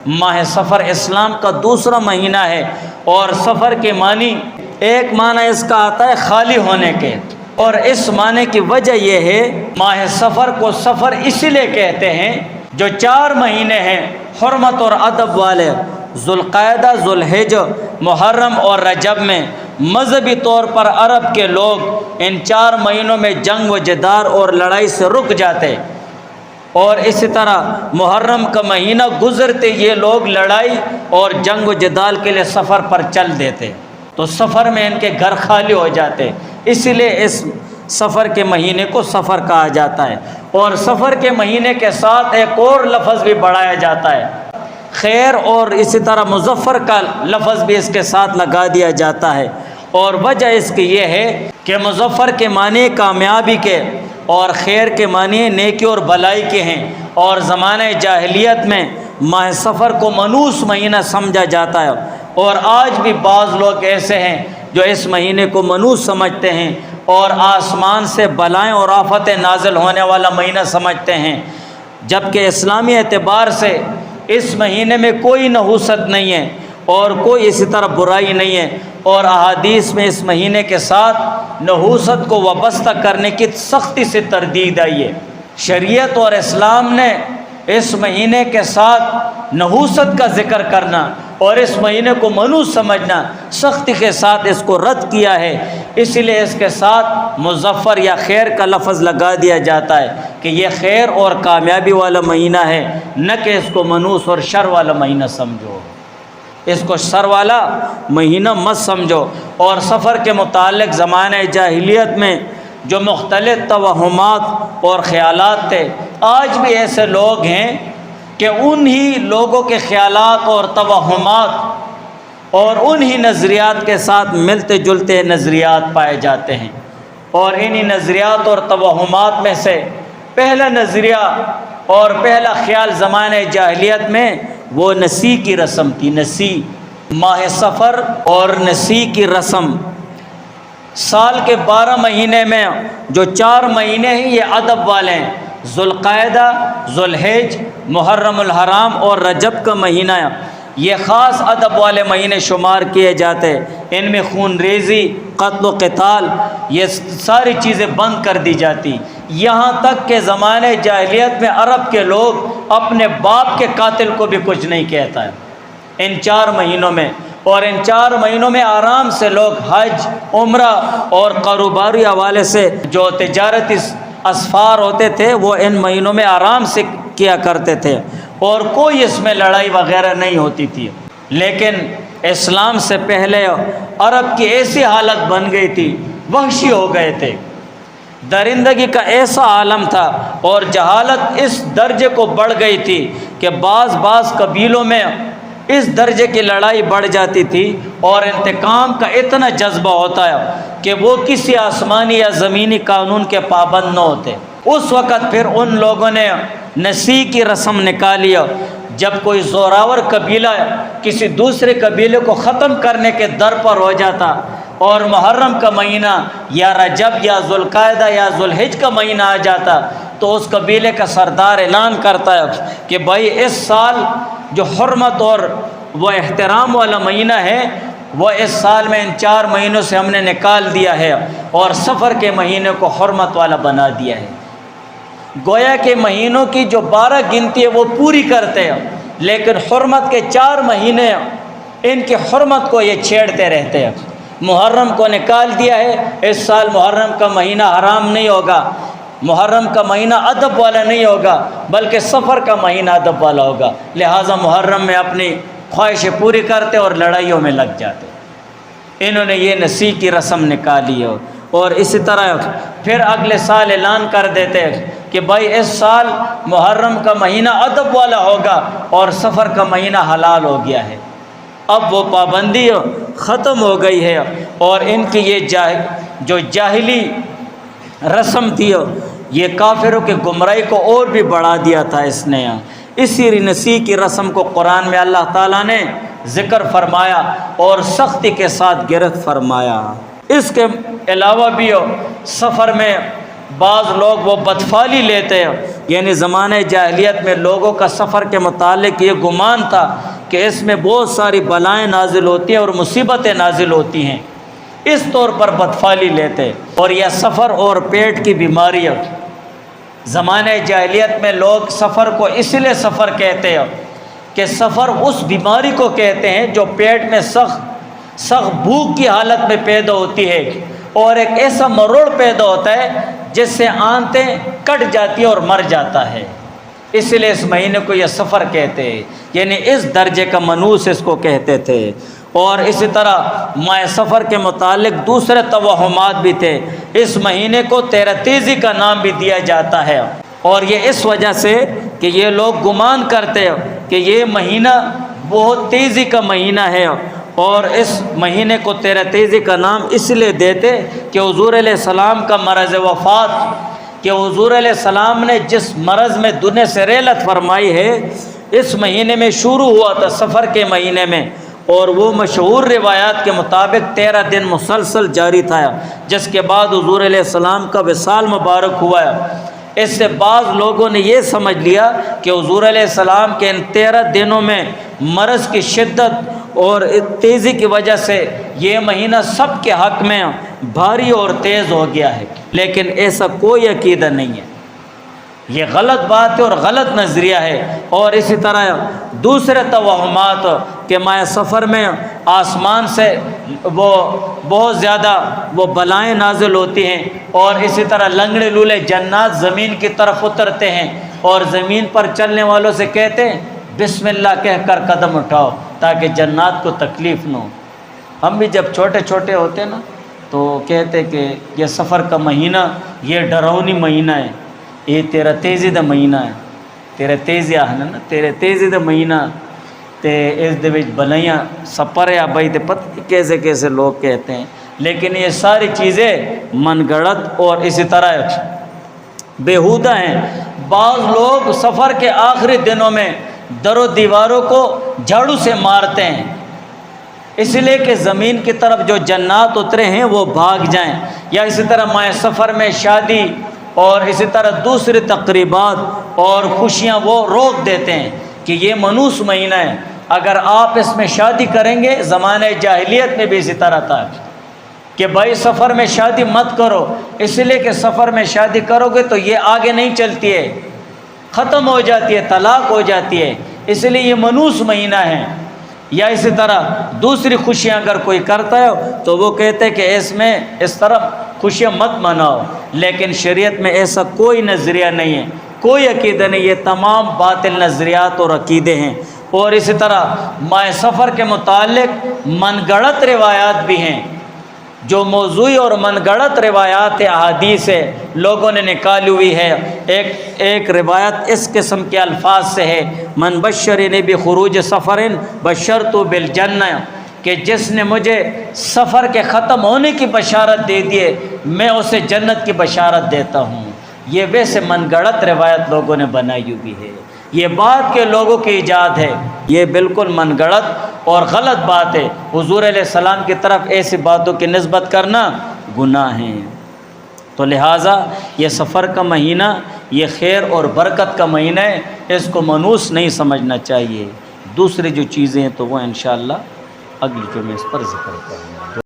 ماہ سفر اسلام کا دوسرا مہینہ ہے، اور سفر کے معنی ایک معنی اس کا آتا ہے خالی ہونے کے، اور اس معنی کی وجہ یہ ہے ماہ سفر کو سفر اسی لیے کہتے ہیں جو 4 مہینے ہیں حرمت اور ادب والے، ذوالقعدہ، ذوالحج، محرم اور رجب میں مذہبی طور پر عرب کے لوگ ان 4 مہینوں میں جنگ و جدال اور لڑائی سے رک جاتے، اور اسی طرح محرم کا مہینہ گزرتے یہ لوگ لڑائی اور جنگ و جدال کے لیے سفر پر چل دیتے، تو سفر میں ان کے گھر خالی ہو جاتے، اسی لیے اس سفر کے مہینے کو سفر کہا جاتا ہے۔ اور سفر کے مہینے کے ساتھ ایک اور لفظ بھی بڑھایا جاتا ہے، خیر، اور اسی طرح مظفر کا لفظ بھی اس کے ساتھ لگا دیا جاتا ہے، اور وجہ اس کی یہ ہے کہ مظفر کے معنی کامیابی کے اور خیر کے معنی نیکی اور بلائی کے ہیں، اور زمانہ جاہلیت میں ماہ سفر کو منحوس مہینہ سمجھا جاتا ہے، اور آج بھی بعض لوگ ایسے ہیں جو اس مہینے کو منحوس سمجھتے ہیں اور آسمان سے بلائیں اور آفتیں نازل ہونے والا مہینہ سمجھتے ہیں، جبکہ اسلامی اعتبار سے اس مہینے میں کوئی نحوست نہیں ہے اور کوئی اسی طرح برائی نہیں ہے، اور احادیث میں اس مہینے کے ساتھ نحوست کو وابستہ کرنے کی سختی سے تردید آئی ہے۔ شریعت اور اسلام نے اس مہینے کے ساتھ نحوست کا ذکر کرنا اور اس مہینے کو منحوس سمجھنا سختی کے ساتھ اس کو رد کیا ہے، اسی لیے اس کے ساتھ مظفر یا خیر کا لفظ لگا دیا جاتا ہے کہ یہ خیر اور کامیابی والا مہینہ ہے، نہ کہ اس کو منحوس اور شر والا مہینہ سمجھو، اس کو شر والا مہینہ مت سمجھو۔ اور سفر کے متعلق زمانہ جاہلیت میں جو مختلف توہمات اور خیالات تھے، آج بھی ایسے لوگ ہیں کہ انہی لوگوں کے خیالات اور توہمات اور انہی نظریات کے ساتھ ملتے جلتے نظریات پائے جاتے ہیں، اور انہی نظریات اور توہمات میں سے پہلا نظریہ اور پہلا خیال زمانہ جاہلیت میں وہ نسی کی رسم تھی۔ نسی، ماہ سفر اور نسی کی رسم، سال کے 12 مہینے میں جو 4 مہینے ہیں یہ ادب والے ہیں، ذوالقعدہ، ذوالحج، محرم الحرام اور رجب کا مہینہ، یہ خاص ادب والے مہینے شمار کیے جاتے، ان میں خون ریزی، قتل و قتال، یہ ساری چیزیں بند کر دی جاتی، یہاں تک کہ زمانے جاہلیت میں عرب کے لوگ اپنے باپ کے قاتل کو بھی کچھ نہیں کہتا ہے ان 4 مہینوں میں، اور ان 4 مہینوں میں آرام سے لوگ حج، عمرہ اور کاروباری حوالے سے جو تجارتی اسفار ہوتے تھے وہ ان مہینوں میں آرام سے کیا کرتے تھے، اور کوئی اس میں لڑائی وغیرہ نہیں ہوتی تھی۔ لیکن اسلام سے پہلے عرب کی ایسی حالت بن گئی تھی، وحشی ہو گئے تھے، درندگی کا ایسا عالم تھا، اور جہالت اس درجے کو بڑھ گئی تھی کہ بعض قبیلوں میں اس درجے کی لڑائی بڑھ جاتی تھی، اور انتقام کا اتنا جذبہ ہوتا ہے کہ وہ کسی آسمانی یا زمینی قانون کے پابند نہ ہوتے۔ اس وقت پھر ان لوگوں نے نسی کی رسم نکالی، جب کوئی زوراور قبیلہ کسی دوسرے قبیلے کو ختم کرنے کے در پر ہو جاتا، اور محرم کا مہینہ یا رجب یا ذوالقعدہ یا ذوالحج کا مہینہ آ جاتا، تو اس قبیلے کا سردار اعلان کرتا ہے کہ بھائی اس سال جو حرمت اور وہ احترام والا مہینہ ہے وہ اس سال میں ان 4 مہینوں سے ہم نے نکال دیا ہے، اور سفر کے مہینے کو حرمت والا بنا دیا ہے۔ گویا کہ مہینوں کی جو 12 گنتی ہے وہ پوری کرتے ہیں، لیکن حرمت کے 4 مہینے ان کی حرمت کو یہ چھیڑتے رہتے ہیں۔ محرم کو نکال دیا ہے، اس سال محرم کا مہینہ حرام نہیں ہوگا، محرم کا مہینہ ادب والا نہیں ہوگا، بلکہ سفر کا مہینہ ادب والا ہوگا، لہٰذا محرم میں اپنی خواہشیں پوری کرتے اور لڑائیوں میں لگ جاتے۔ انہوں نے یہ نسی کی رسم نکالی ہے، اور اسی طرح پھر اگلے سال اعلان کر دیتے کہ بھائی اس سال محرم کا مہینہ ادب والا ہوگا اور سفر کا مہینہ حلال ہو گیا ہے۔ اب وہ پابندی ختم ہو گئی ہے، اور ان کی یہ جو جاہلی رسم تھی یہ کافروں کے گمراہی کو اور بھی بڑھا دیا تھا اس نے۔ اسی نسی کی رسم کو قرآن میں اللہ تعالیٰ نے ذکر فرمایا اور سختی کے ساتھ گرفت فرمایا۔ اس کے علاوہ بھی سفر میں بعض لوگ وہ بدفعلی لیتے ہیں، یعنی زمانہ جاہلیت میں لوگوں کا سفر کے متعلق یہ گمان تھا کہ اس میں بہت ساری بلائیں نازل ہوتی ہیں اور مصیبتیں نازل ہوتی ہیں، اس طور پر بدفعلی لیتے۔ اور یہ سفر اور پیٹ کی بیماری ہے۔ زمانہ جاہلیت میں لوگ سفر کو اس لیے سفر کہتے ہیں کہ سفر اس بیماری کو کہتے ہیں جو پیٹ میں سخت بھوک کی حالت میں پیدا ہوتی ہے، اور ایک ایسا مروڑ پیدا ہوتا ہے جس سے آنتیں کٹ جاتی ہیں اور مر جاتا ہے، اس لیے اس مہینے کو یہ سفر کہتے ہیں، یعنی اس درجے کا منوس اس کو کہتے تھے۔ اور اسی طرح ماہ سفر کے متعلق دوسرے توہمات بھی تھے۔ اس مہینے کو 13 تیزی کا نام بھی دیا جاتا ہے، اور یہ اس وجہ سے کہ یہ لوگ گمان کرتے ہیں کہ یہ مہینہ بہت تیزی کا مہینہ ہے، اور اس مہینے کو 13 تیزی کا نام اس لیے دیتے کہ حضور علیہ السلام کا مرض وفات، کہ حضور علیہ السلام نے جس مرض میں دنیا سے رحلت فرمائی ہے اس مہینے میں شروع ہوا تھا، سفر کے مہینے میں، اور وہ مشہور روایات کے مطابق 13 دن مسلسل جاری تھا، جس کے بعد حضور علیہ السلام کا وصال مبارک ہوا ہے۔ اس سے بعض لوگوں نے یہ سمجھ لیا کہ حضور علیہ السلام کے ان 13 دنوں میں مرض کی شدت اور تیزی کی وجہ سے یہ مہینہ سب کے حق میں بھاری اور تیز ہو گیا ہے، لیکن ایسا کوئی عقیدہ نہیں ہے، یہ غلط بات ہے اور غلط نظریہ ہے۔ اور اسی طرح دوسرے توہمات کہ ماہ سفر میں آسمان سے وہ بہت زیادہ وہ بلائیں نازل ہوتی ہیں، اور اسی طرح لنگڑے لولے جنات زمین کی طرف اترتے ہیں اور زمین پر چلنے والوں سے کہتے ہیں بسم اللہ کہہ کر قدم اٹھاؤ تاکہ جنات کو تکلیف نہ ہو۔ ہم بھی جب چھوٹے چھوٹے ہوتے نا تو کہتے کہ یہ سفر کا مہینہ یہ ڈراؤنی مہینہ ہے، یہ 13 تیزی دا مہینہ ہے، 13 تیزی آہنا نا 13 تیزی دا مہینہ تے اس دے وچ بلائیاں سپر ہے بھائی تے پتہ نہیں کیسے کیسے لوگ کہتے ہیں، لیکن یہ ساری چیزیں من گڑت اور اسی طرح بیہودہ ہیں۔ بعض لوگ سفر کے آخری دنوں میں در و دیواروں کو جھاڑو سے مارتے ہیں، اس لیے کہ زمین کی طرف جو جنات اترے ہیں وہ بھاگ جائیں، یا اسی طرح ماہ سفر میں شادی اور اسی طرح دوسری تقریبات اور خوشیاں وہ روک دیتے ہیں کہ یہ منوس مہینہ ہے، اگر آپ اس میں شادی کریں گے، زمانہ جاہلیت میں بھی اسی طرح تھا کہ بھائی سفر میں شادی مت کرو، اس لیے کہ سفر میں شادی کرو گے تو یہ آگے نہیں چلتی ہے، ختم ہو جاتی ہے، طلاق ہو جاتی ہے، اس لیے یہ منوس مہینہ ہے۔ یا اسی طرح دوسری خوشیاں اگر کوئی کرتا ہے تو وہ کہتے ہیں کہ اس میں اس طرح خوشیاں مت مناؤ، لیکن شریعت میں ایسا کوئی نظریہ نہیں ہے، کوئی عقیدہ نہیں، یہ تمام باطل نظریات اور عقیدے ہیں۔ اور اسی طرح ماہ سفر کے متعلق من گڑت روایات بھی ہیں، جو موضوعی اور من گڑت روایات احادیث ہے لوگوں نے نکالی ہوئی ہے۔ ایک روایت اس قسم کے الفاظ سے ہے من بشرنی بخروج سفر بشرت بالجنہ، کہ جس نے مجھے سفر کے ختم ہونے کی بشارت دے دیے میں اسے جنت کی بشارت دیتا ہوں۔ یہ ویسے من گڑت روایت لوگوں نے بنائی ہوئی ہے، یہ بات کے لوگوں کی ایجاد ہے، یہ بالکل من گڑت اور غلط بات ہے۔ حضور علیہ السلام کی طرف ایسی باتوں کی نسبت کرنا گناہ ہے۔ تو لہٰذا یہ سفر کا مہینہ یہ خیر اور برکت کا مہینہ ہے، اس کو منوس نہیں سمجھنا چاہیے۔ دوسری جو چیزیں ہیں تو وہ انشاءاللہ اگلی جو میں اس پر ذکر کروں گا۔